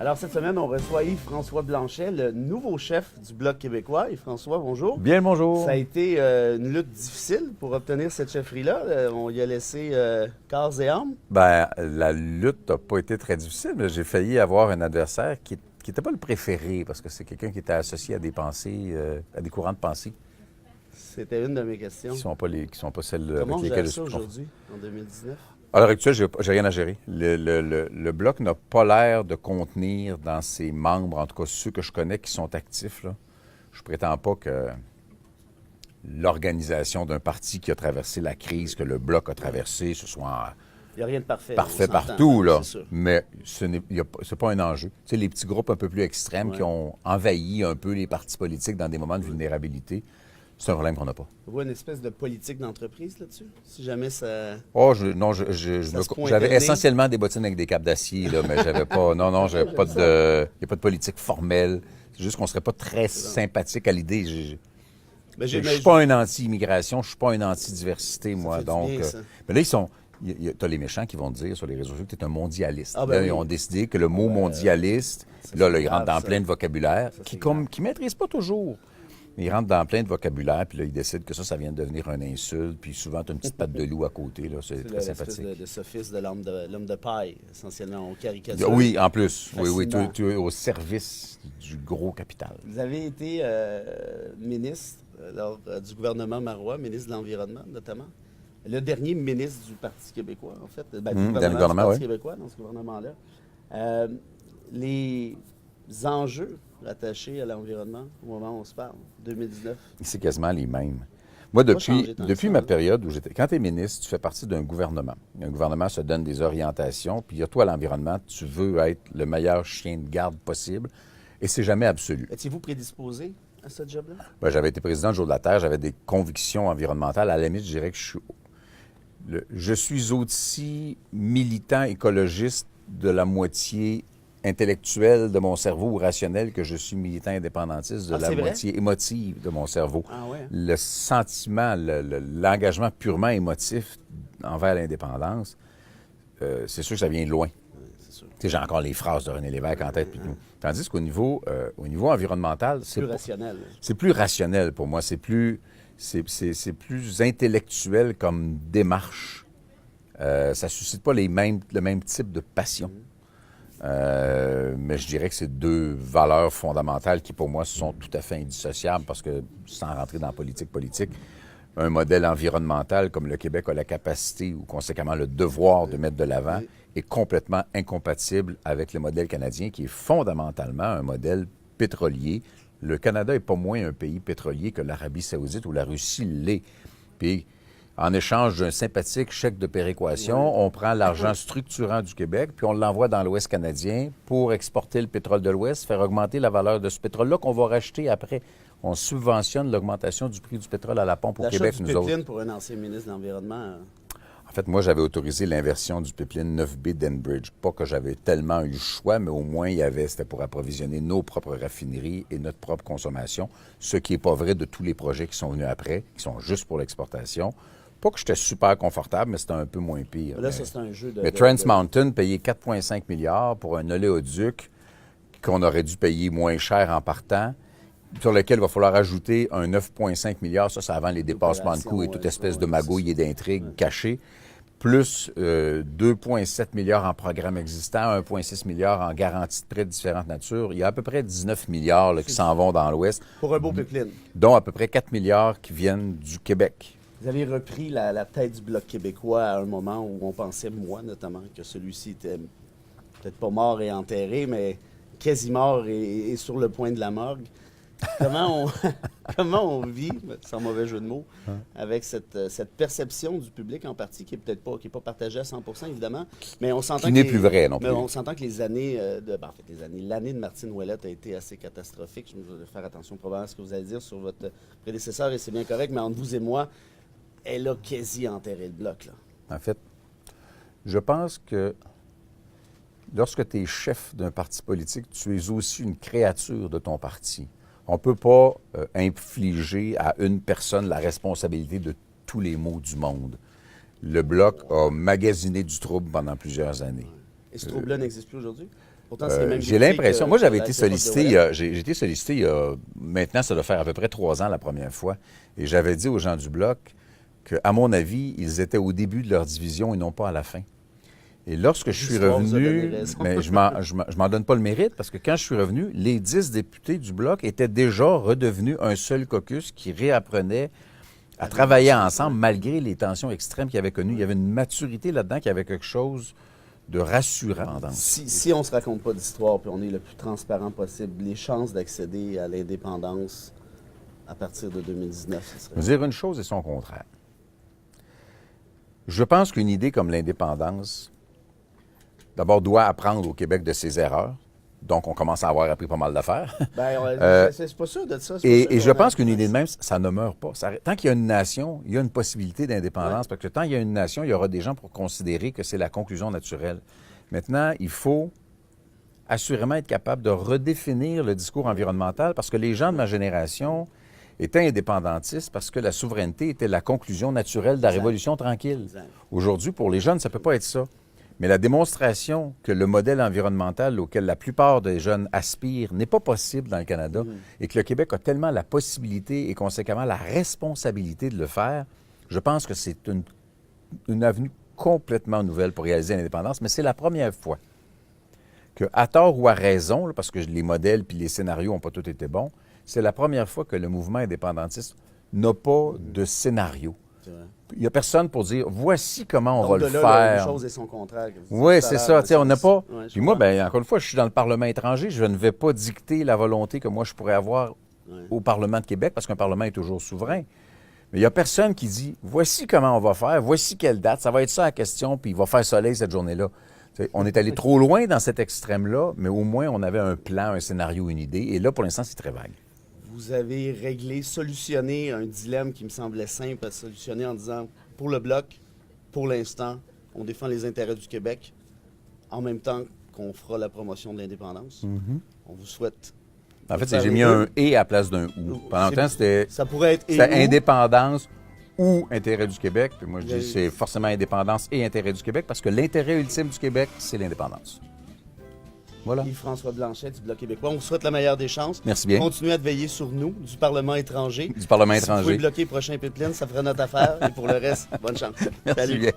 Alors, cette semaine, on reçoit Yves-François Blanchet, le nouveau chef du Bloc québécois. Yves-François, bonjour. Bien le bonjour. Ça a été une lutte difficile pour obtenir cette chefferie-là. On y a laissé corps et âme. Ben, la lutte n'a pas été très difficile, mais j'ai failli avoir un adversaire qui n'était pas le préféré, parce que c'est quelqu'un qui était associé à des pensées, à des courants de pensée, C'était une de mes questions. qui ne sont pas celles Comment on avec gère lesquelles je ça suis aujourd'hui, en 2019? À l'heure actuelle, j'ai rien à gérer. Le Bloc n'a pas l'air de contenir dans ses membres, en tout cas ceux que je connais qui sont actifs, là. Je prétends pas que l'organisation d'un parti qui a traversé la crise que le Bloc a traversée, ce soit Il n'y a rien de parfait. parfait on s'entend, partout, là. c'est sûr. Mais c'est pas un enjeu. Tu sais, les petits groupes un peu plus extrêmes qui ont envahi un peu les partis politiques dans des moments de vulnérabilité, c'est un problème qu'on n'a pas. On voit une espèce de politique d'entreprise là-dessus? Si jamais ça... Oh, Ça se pointe j'avais le nez. essentiellement des bottines avec des capes d'acier, là, mais j'avais pas. Non, j'avais pas de. Il n'y a pas de politique formelle. C'est juste qu'on serait pas très sympathique à l'idée. Ben, Je suis pas un anti-immigration, je suis pas un anti-diversité, moi. fait du Donc, bien, ça. mais là, ils sont. Tu as les méchants qui vont te dire sur les réseaux sociaux que tu es un mondialiste. Ah, ben là, oui. ils ont décidé que le mot mondialiste, ça, là, c'est ils rentrent grave, dans ça. plein de vocabulaire Ça, c'est qui grave. ne maîtrisent pas toujours. Ils rentrent dans plein de vocabulaire, puis là, ils décident que ça vient de devenir une insulte, puis souvent, tu as une petite patte de loup à côté, là, c'est très l'espèce sympathique. de sophisme de l'homme de paille, essentiellement. On caricature. Oui, en plus. Oui, Facilement. tu es au service du gros capital. Vous avez été ministre lors du gouvernement Marois, ministre de l'Environnement notamment. Le dernier ministre du Parti québécois, en fait. Ben, du Dans le gouvernement, du Parti oui. québécois, dans ce gouvernement-là. Les enjeux rattachés à l'environnement au moment où on se parle, 2019. C'est quasiment les mêmes. Moi, pas changé tant que depuis ça, ma hein? période où j'étais... Quand tu es ministre, tu fais partie d'un gouvernement. Un gouvernement se donne des orientations, puis toi, à l'environnement, tu veux être le meilleur chien de garde possible, et c'est jamais absolu. Étiez-vous prédisposé à ce job-là? Ben, j'avais été président du Jour de la Terre, j'avais des convictions environnementales. À la limite, je dirais que je suis aussi militant écologiste de la moitié intellectuelle de mon cerveau ou rationnel que je suis militant indépendantiste de Ah, la c'est vrai? moitié émotive de mon cerveau. Ah ouais? Le sentiment, l'engagement purement émotif envers l'indépendance, c'est sûr que ça vient de loin. C'est sûr. Tu sais, j'ai encore les phrases de René Lévesque en tête. Puis tout. Tandis qu'au niveau environnemental, Plus rationnel. c'est plus rationnel pour moi. C'est plus intellectuel comme démarche. Ça suscite pas le même type de passion. Mais je dirais que c'est deux valeurs fondamentales qui, pour moi, sont tout à fait indissociables parce que, sans rentrer dans la politique, un modèle environnemental comme le Québec a la capacité ou conséquemment le devoir de mettre de l'avant est complètement incompatible avec le modèle canadien qui est fondamentalement un modèle pétrolier. Le Canada n'est pas moins un pays pétrolier que l'Arabie saoudite ou la Russie l'est. Puis, en échange d'un sympathique chèque de péréquation, on prend l'argent structurant du Québec, puis on l'envoie dans l'Ouest canadien pour exporter le pétrole de l'Ouest, faire augmenter la valeur de ce pétrole-là qu'on va racheter après. On subventionne l'augmentation du prix du pétrole à la pompe au L'achat Québec, du nous autres. pipeline pour un ancien ministre de l'Environnement. En fait, moi, j'avais autorisé l'inversion du pipeline 9B d'Enbridge. Pas que j'avais tellement eu le choix, mais au moins, c'était pour approvisionner nos propres raffineries et notre propre consommation, ce qui n'est pas vrai de tous les projets qui sont venus après, qui sont juste pour l'exportation. Pas que j'étais super confortable, mais c'était un peu moins pire. Là, ça, c'est un jeu de... Mais Trans Mountain payait 4,5 milliards pour un oléoduc qu'on aurait dû payer moins cher en partant, sur lequel il va falloir ajouter un 9,5 milliards, ça avant les dépassements de coûts et toute espèce de magouille et d'intrigue cachée, plus 2,7 milliards en programme existant, 1,6 milliards en garantie de prêts de différentes natures. Il y a à peu près 19 milliards là, qui s'en vont dans l'Ouest, Pour un beau pipeline. dont à peu près 4 milliards qui viennent du Québec. Vous avez repris la tête du Bloc québécois à un moment où on pensait, moi notamment, que celui-ci était peut-être pas mort et enterré, mais quasi mort et sur le point de la morgue. Comment on vit, sans mauvais jeu de mots, avec cette perception du public en partie qui est peut-être pas, qui est pas partagée à 100%, évidemment, mais on s'entend Qui n'est plus vrai non plus. Mais on s'entend que l'année de Martine Ouellette a été assez catastrophique. Je vais faire attention probablement à ce que vous allez dire sur votre prédécesseur et c'est bien correct, mais entre vous et moi, elle a quasi enterré le Bloc, là. En fait, je pense que lorsque tu es chef d'un parti politique, tu es aussi une créature de ton parti. On ne peut pas infliger à une personne la responsabilité de tous les maux du monde. Le Bloc a magasiné du trouble pendant plusieurs années. Et ce trouble-là n'existe plus aujourd'hui? Pourtant, c'est les mêmes J'ai députés l'impression. que- Moi, j'avais que été la l'époque de sollicité. Ouellet. J'ai été sollicité il y a. Maintenant, ça doit faire à peu près 3 ans la première fois. Et j'avais dit aux gens du Bloc qu'à mon avis, ils étaient au début de leur division et non pas à la fin. Et lorsque je suis L'histoire vous a donné revenu, raison. mais je m'en donne pas le mérite parce que quand je suis revenu, les 10 députés du Bloc étaient déjà redevenus un seul caucus qui réapprenait à travailler ensemble malgré les tensions extrêmes qu'ils avaient connues. Il y avait une maturité là-dedans qui avait quelque chose de rassurant. Si on ne se raconte pas d'histoire puis on est le plus transparent possible, les chances d'accéder à l'indépendance à partir de 2019, ce Je serait... veux dire une chose et son contraire. Je pense qu'une idée comme l'indépendance, d'abord, doit apprendre au Québec de ses erreurs. Donc, on commence à avoir appris pas mal d'affaires. C'est pas sûr de ça. Et je pense qu'une idée de même, ça ne meurt pas. Tant qu'il y a une nation, il y a une possibilité d'indépendance. Parce que tant qu'il y a une nation, il y aura des gens pour considérer que c'est la conclusion naturelle. Maintenant, il faut assurément être capable de redéfinir le discours environnemental parce que les gens de ma génération étaient indépendantistes parce que la souveraineté était la conclusion naturelle de la Révolution tranquille. Aujourd'hui, pour les jeunes, ça ne peut pas être ça. Mais la démonstration que le modèle environnemental auquel la plupart des jeunes aspirent n'est pas possible dans le Canada et que le Québec a tellement la possibilité et conséquemment la responsabilité de le faire, je pense que c'est une avenue complètement nouvelle pour réaliser l'indépendance. Mais c'est la première fois que, à tort ou à raison, là, parce que les modèles puis les scénarios n'ont pas tous été bons, c'est la première fois que le mouvement indépendantiste n'a pas de scénario. C'est vrai. Il n'y a personne pour dire voici comment on va le Donc, de là, faire. une chose et son contraire. que vous dites Oui, tout à c'est l'heure, ça. Tu sais, on n'a pas. Ouais, je Puis moi, comprends. bien, encore une fois, je suis dans le Parlement étranger. Je ne vais pas dicter la volonté que moi, je pourrais avoir au Parlement de Québec, parce qu'un Parlement est toujours souverain. Mais il n'y a personne qui dit voici comment on va faire, voici quelle date, ça va être ça la question, puis il va faire soleil cette journée-là. Tu sais, on est allé trop loin dans cet extrême-là, mais au moins, on avait un plan, un scénario, une idée. Et là, pour l'instant, c'est très vague. Vous avez réglé, solutionné un dilemme qui me semblait simple à solutionner en disant, pour le Bloc, pour l'instant, on défend les intérêts du Québec, en même temps qu'on fera la promotion de l'indépendance. On vous souhaite... En fait, faire j'ai les mis deux. un « et » à la place d'un « ou ». Pendant longtemps, c'était Ça pourrait être... c'était et ou. indépendance ou intérêt du Québec. Puis moi, je dis Oui. c'est forcément indépendance et intérêt du Québec parce que l'intérêt ultime du Québec, c'est l'indépendance. Voilà. Yves-François Blanchet du Bloc québécois. On vous souhaite la meilleure des chances. Merci bien. Continuez à veiller sur nous, du Parlement étranger. Du Parlement Si vous pouvez étranger. bloquer prochain pipeline, ça fera notre affaire. Et pour le reste, bonne chance. Merci Salut. bien.